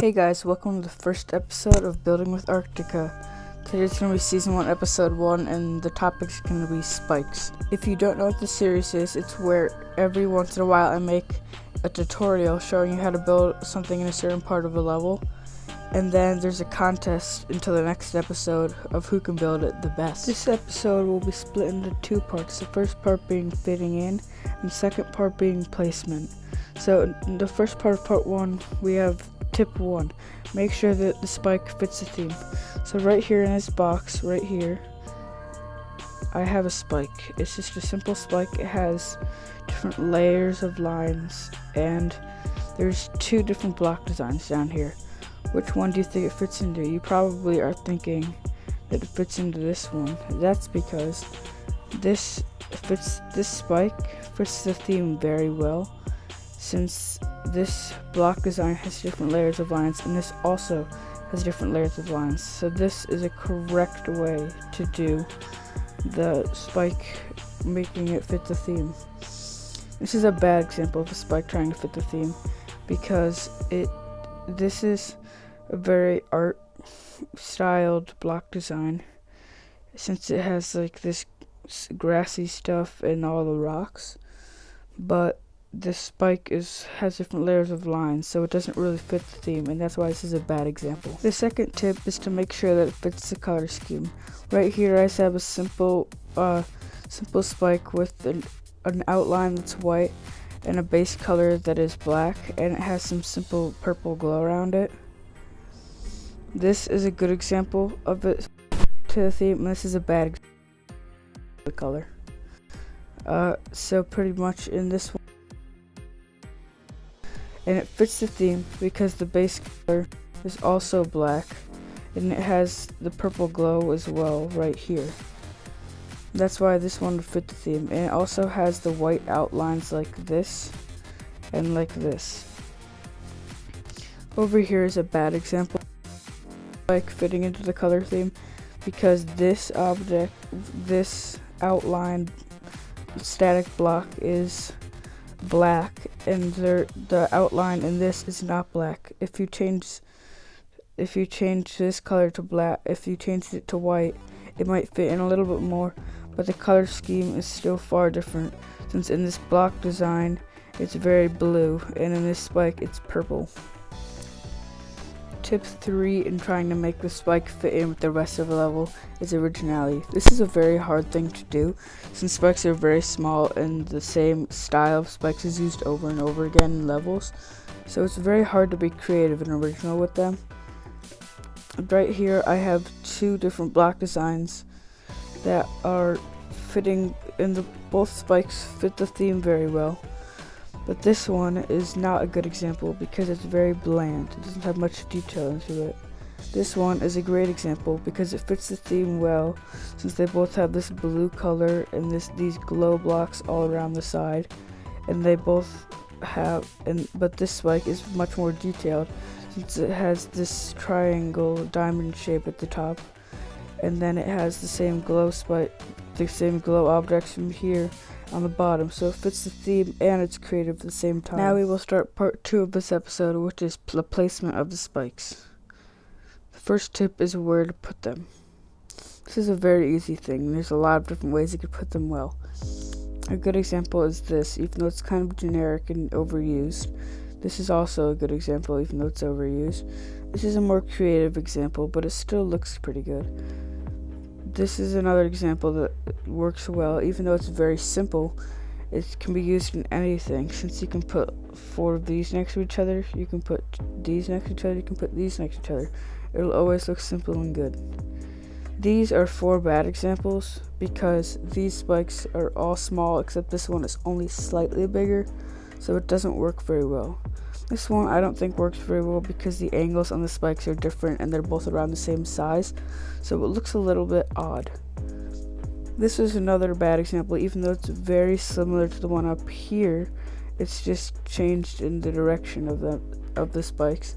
Hey guys, welcome to the first episode of Building with Arctica. Today's going to be Season 1, Episode 1, and the topic's going to be spikes. If you don't know what this series is, it's where every once in a while I make a tutorial showing you how to build something in a certain part of a level, and then there's a contest until the next episode of who can build it the best. This episode will be split into two parts, the first part being fitting in, and the second part being placement. So in the first part of part 1, we have Tip 1, make sure that the spike fits the theme. So right here in this box, right here, I have a spike. It's just a simple spike. It has different layers of lines, and there's two different block designs down here. Which one do you think it fits into? You probably are thinking that it fits into this one. That's because this spike fits the theme very well, since this block design has different layers of lines, and this also has different layers of lines. So this is a correct way to do the spike, making it fit the theme. This is a bad example of a spike trying to fit the theme, because this is a very art styled block design, since it has like this grassy stuff and all the rocks, but this spike has different layers of lines, so it doesn't really fit the theme, and that's why this is a bad example. The second tip is to make sure that it fits the color scheme. Right here I have a simple spike with an outline that's white and a base color that is black, and it has some simple purple glow around it. This is a good example of it to the theme, and this is a bad example of the color. So pretty much in this one, and it fits the theme because the base color is also black, and it has the purple glow as well right here. That's why this one would fit the theme, and it also has the white outlines like this and like this. Over here is a bad example like fitting into the color theme, because this outline static block is black, and the outline in this is not black. If you change this color to black, if you changed it to white, it might fit in a little bit more, but the color scheme is still far different, since in this block design it's very blue, and in this spike it's purple. Tip 3 in trying to make the spike fit in with the rest of the level is originality. This is a very hard thing to do, since spikes are very small and the same style of spikes is used over and over again in levels, so it's very hard to be creative and original with them. Right here I have two different block designs that are fitting, and both spikes fit the theme very well. But this one is not a good example because it's very bland. It doesn't have much detail into it. This one is a great example because it fits the theme well, since they both have this blue color and these glow blocks all around the side, and they both have, but this spike is much more detailed, since it has this triangle diamond shape at the top, and then it has the same glow spike, the same glow objects from here on the bottom, so it fits the theme and it's creative at the same time. Now we will start part 2 of this episode, which is the placement of the spikes. The first tip is where to put them. This is a very easy thing. There's a lot of different ways you could put them well. A good example is this, even though it's kind of generic and overused. This is also a good example, even though it's overused. This is a more creative example, but it still looks pretty good. This is another example that works well, even though it's very simple. It can be used in anything, since you can put 4 of these next to each other, you can put these next to each other, you can put these next to each other. It'll always look simple and good. These are 4 bad examples, because these spikes are all small, except this one is only slightly bigger, so it doesn't work very well. This one I don't think works very well because the angles on the spikes are different and they're both around the same size, so it looks a little bit odd. This is another bad example, even though it's very similar to the one up here. It's just changed in the direction of the spikes,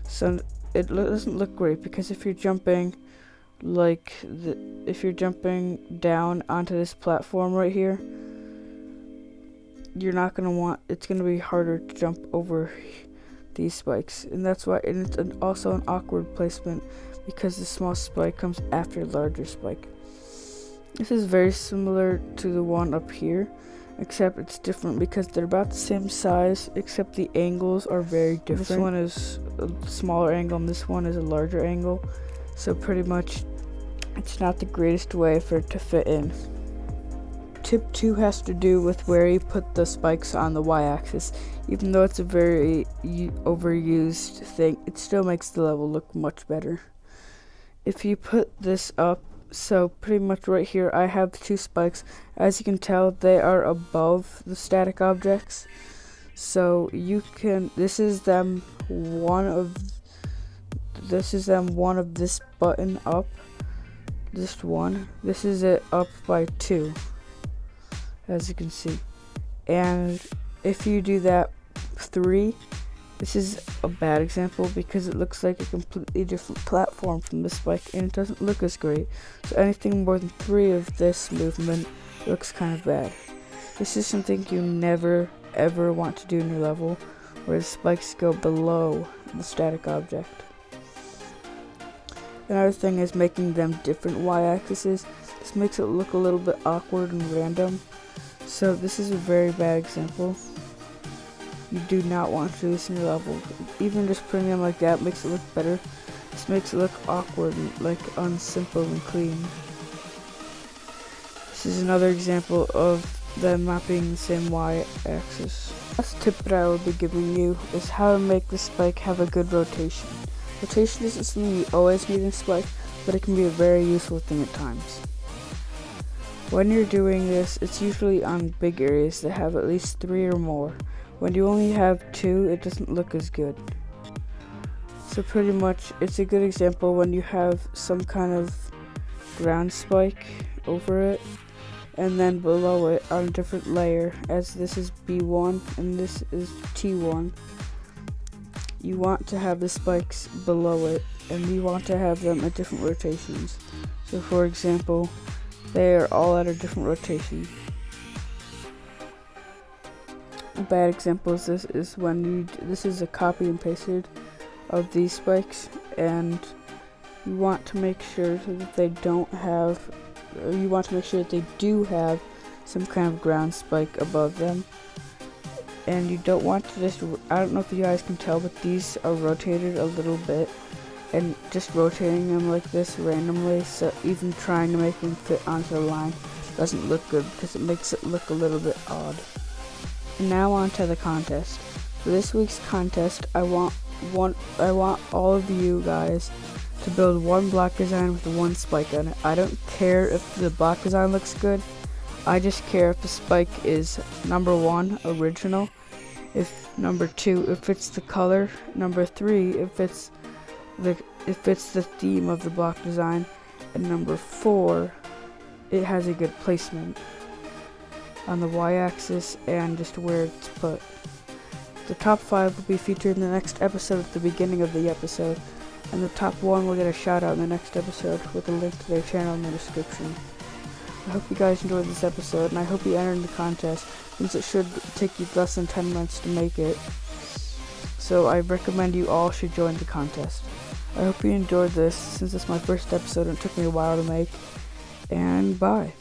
so it doesn't look great, because if you're jumping down onto this platform right here, you're not going to want, it's going to be harder to jump over these spikes, and that's why, and it's also an awkward placement because the small spike comes after the larger spike. This is very similar to the one up here, except it's different because they're about the same size, except the angles are very different. This one is a smaller angle and this one is a larger angle, so pretty much it's not the greatest way for it to fit in. Tip 2 has to do with where you put the spikes on the y-axis. Even though it's a very overused thing, it still makes the level look much better. If you put this up, so pretty much right here I have 2 spikes. As you can tell, they are above the static objects. So you can, this is them one of this button up. Just one. This is it up by 2. As you can see. And if you do that 3, this is a bad example because it looks like a completely different platform from the spike and it doesn't look as great. So anything more than 3 of this movement looks kind of bad. This is something you never ever want to do in your level, where the spikes go below the static object. Another thing is making them different y-axes. This makes it look a little bit awkward and random. So this is a very bad example. You do not want to do this in your level. Even just putting them like that makes it look better. This makes it look awkward and like unsimple and clean. This is another example of them not being the same y-axis. Last tip that I will be giving you is how to make the spike have a good rotation. Rotation isn't something you always need in a spike, but it can be a very useful thing at times. When you're doing this, it's usually on big areas that have at least 3 or more. When you only have 2, it doesn't look as good. So pretty much, it's a good example when you have some kind of ground spike over it, and then below it on a different layer, as this is B1 and this is T1. You want to have the spikes below it, and you want to have them at different rotations. So for example, they are all at a different rotation. A bad example is this is when this is a copy and pasted of these spikes, and you want to make sure that they don't have, or you want to make sure that they do have some kind of ground spike above them. And you don't want to just, I don't know if you guys can tell, but these are rotated a little bit, and just rotating them like this randomly, so even trying to make them fit onto the line doesn't look good because it makes it look a little bit odd. And now on to the contest. For this week's contest, I want all of you guys to build one block design with one spike on it. I don't care if the block design looks good. I just care if the spike is number 1, original, if number 2, if it's the color, number 3, if it's the theme of the block design, and number 4, it has a good placement on the y-axis and just where it's put. The top 5 will be featured in the next episode at the beginning of the episode, and the top 1 will get a shout out in the next episode with a link to their channel in the description. I hope you guys enjoyed this episode, and I hope you entered the contest, since it should take you less than 10 minutes to make it. So I recommend you all should join the contest. I hope you enjoyed this, since it's my first episode and it took me a while to make, and bye.